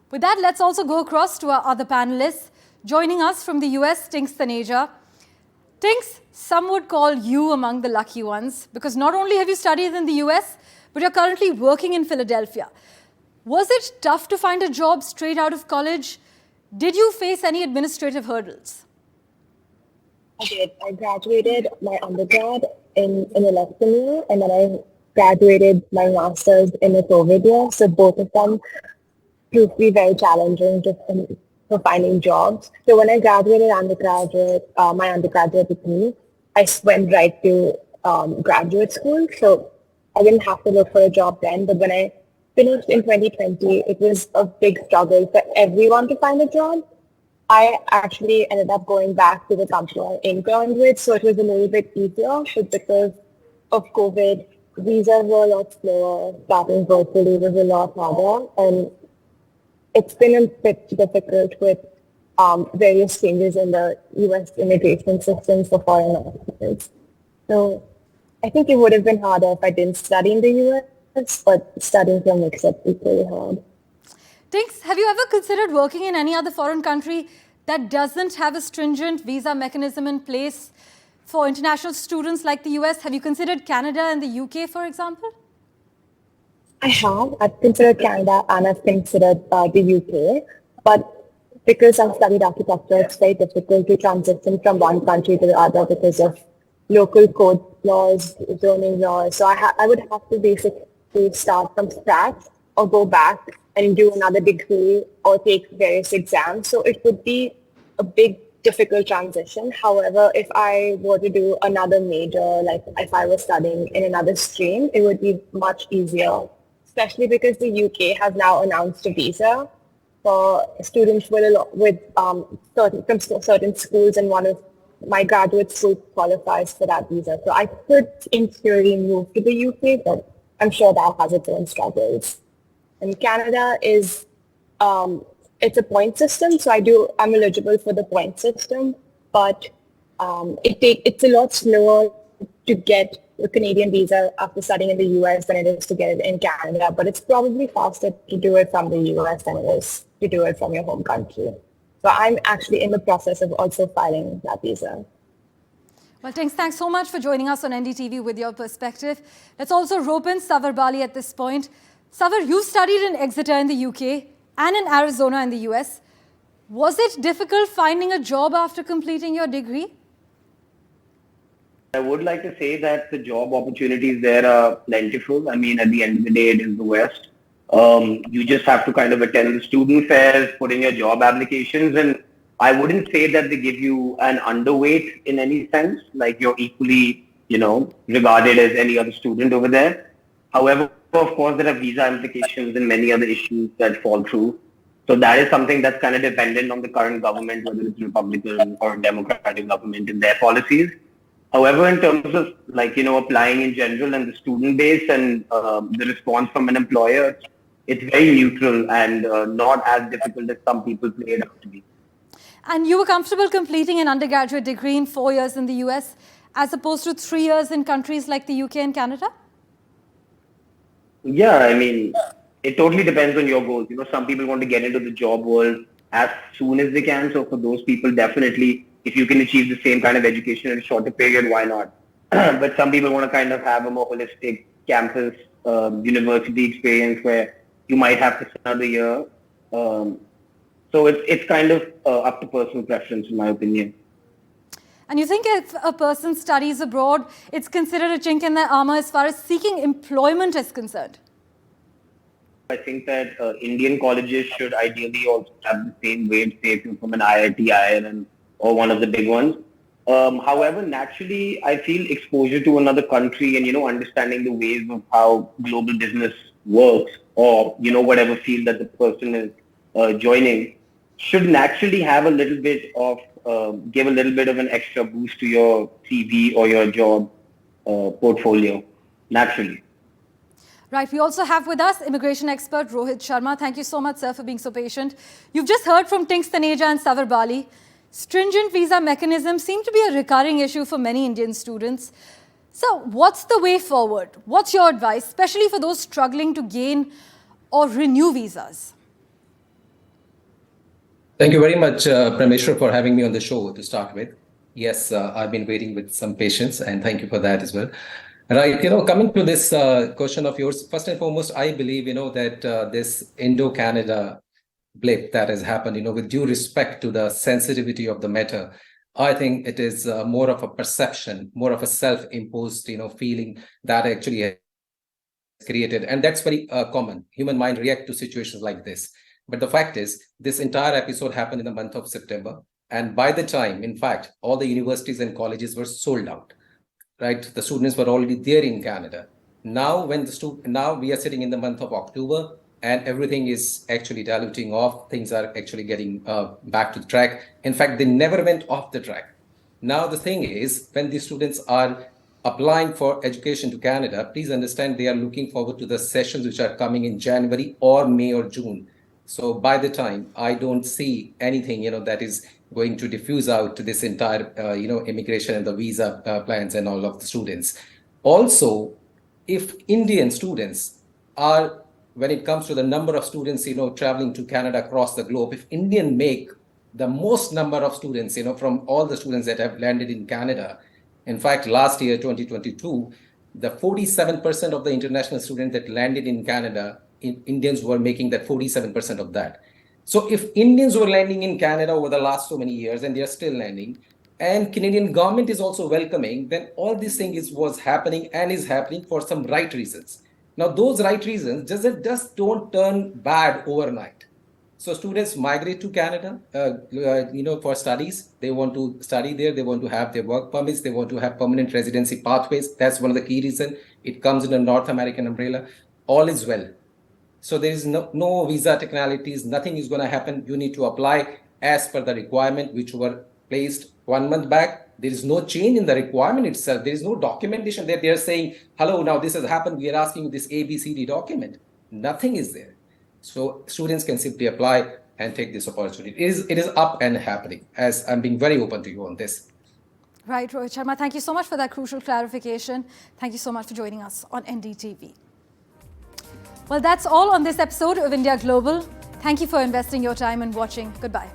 With that, let's also go across to our other panelists. Joining us from the US, Tynx Taneja. Tynx, some would call you among the lucky ones because not only have you studied in the US, but you're currently working in Philadelphia. Was it tough to find a job straight out of college? Did you face any administrative hurdles? I did. I graduated my undergrad in an election year, and then I graduated my master's in a COVID year. So both of them proved to be very challenging for finding jobs. So when I graduated my undergraduate degree, I went right to graduate school. So I didn't have to look for a job then. But when I finished in 2020, it was a big struggle for everyone to find a job. I actually ended up going back to the company I interned with, so it was a little bit easier, but because of COVID, visas were a lot slower, starting virtually was a lot harder, and it's been a bit difficult with various changes in the US immigration system for foreign applicants. So I think it would have been harder if I didn't study in the US, but studying here makes it equally hard. Tynx, have you ever considered working in any other foreign country that doesn't have a stringent visa mechanism in place for international students like the US? Have you considered Canada and the UK, for example? I have. I've considered Canada and I've considered the UK. But because I've studied architecture, it's very difficult to transition from one country to the other because of local code laws, zoning laws. So I would have to basically start from scratch or go back and do another degree or take various exams. So it would be a big, difficult transition. However, if I were to do another major, like if I was studying in another stream, it would be much easier, especially because the UK has now announced a visa for students from certain schools, and one of my graduate schools qualifies for that visa. So I could, in theory, move to the UK, but I'm sure that has its own struggles. And Canada is, it's a point system, so I'm eligible for the point system, but it's a lot slower to get a Canadian visa after studying in the US than it is to get it in Canada, but it's probably faster to do it from the US than it is to do it from your home country. So I'm actually in the process of also filing that visa. Well, Tynx, thanks so much for joining us on NDTV with your perspective. Let's also rope in Savar Bali at this point. Savar, you studied in Exeter in the UK and in Arizona in the US. Was it difficult finding a job after completing your degree? I would like to say that the job opportunities there are plentiful. I mean, at the end of the day, it is the West. You just have to kind of attend the student fairs, put in your job applications, and I wouldn't say that they give you an underweight in any sense, like you're equally, regarded as any other student over there. However, of course, there are visa implications and many other issues that fall through. So that is something that's kind of dependent on the current government, whether it's Republican or Democratic government in their policies. However, in terms of applying in general and the student base and the response from an employer, it's very neutral and not as difficult as some people play it out to be. And you were comfortable completing an undergraduate degree in 4 years in the US as opposed to 3 years in countries like the UK and Canada? Yeah, I mean, it totally depends on your goals. Some people want to get into the job world as soon as they can. So for those people, definitely, if you can achieve the same kind of education in a shorter period, why not? But some people want to kind of have a more holistic campus university experience where you might have to spend another year. So it's kind of up to personal preference, in my opinion. And you think if a person studies abroad, it's considered a chink in their armor as far as seeking employment is concerned? I think that Indian colleges should ideally also have the same weight, say, from an IIT, IIM, or one of the big ones. However, naturally, I feel exposure to another country and, understanding the ways of how global business works or, whatever field that the person is joining should naturally have a little bit of, give a little bit of an extra boost to your CV or your job portfolio, naturally. Right. We also have with us immigration expert Rohit Sharma. Thank you so much, sir, for being so patient. You've just heard from Tynx Taneja and Savar Bali. Stringent visa mechanisms seem to be a recurring issue for many Indian students. So what's the way forward? What's your advice, especially for those struggling to gain or renew visas? Thank you very much, Prameshwar, for having me on the show to start with. Yes, I've been waiting with some patience, and thank you for that as well. Right, coming to this question of yours, first and foremost, I believe, that this Indo-Canada blip that has happened, with due respect to the sensitivity of the matter, I think it is more of a perception, more of a self-imposed, feeling that actually has created, and that's very common. Human mind react to situations like this. But the fact is, this entire episode happened in the month of September, and by the time, in fact, all the universities and colleges were sold out, right? The students were already there in Canada. Now, now we are sitting in the month of October, and everything is actually diluting off. Things are actually getting back to the track. In fact, they never went off the track. Now, the thing is, when the students are applying for education to Canada, please understand they are looking forward to the sessions which are coming in January or May or June. So by the time, I don't see anything, that is going to diffuse out to this entire, immigration and the visa plans and all of the students. Also, if Indian students are, when it comes to the number of students, traveling to Canada across the globe, if Indian make the most number of students, from all the students that have landed in Canada, in fact, last year, 2022, the 47% of the international students that landed in Canada, Indians were making that 47% of that. So if Indians were landing in Canada over the last so many years, and they are still landing, and Canadian government is also welcoming, then all this thing was happening and is happening for some right reasons. Now, those right reasons just don't turn bad overnight. So students migrate to Canada, for studies. They want to study there. They want to have their work permits. They want to have permanent residency pathways. That's one of the key reasons. It comes in a North American umbrella. All is well. So there is no visa technicalities. Nothing is going to happen. You need to apply as per the requirement which were placed 1 month back. There is no change in the requirement itself. There is no documentation that they are saying, hello, now this has happened. We are asking you this ABCD document. Nothing is there. So students can simply apply and take this opportunity. It is up and happening, as I'm being very open to you on this. Right, Rohit Sharma. Thank you so much for that crucial clarification. Thank you so much for joining us on NDTV. Well, that's all on this episode of India Global. Thank you for investing your time and watching. Goodbye.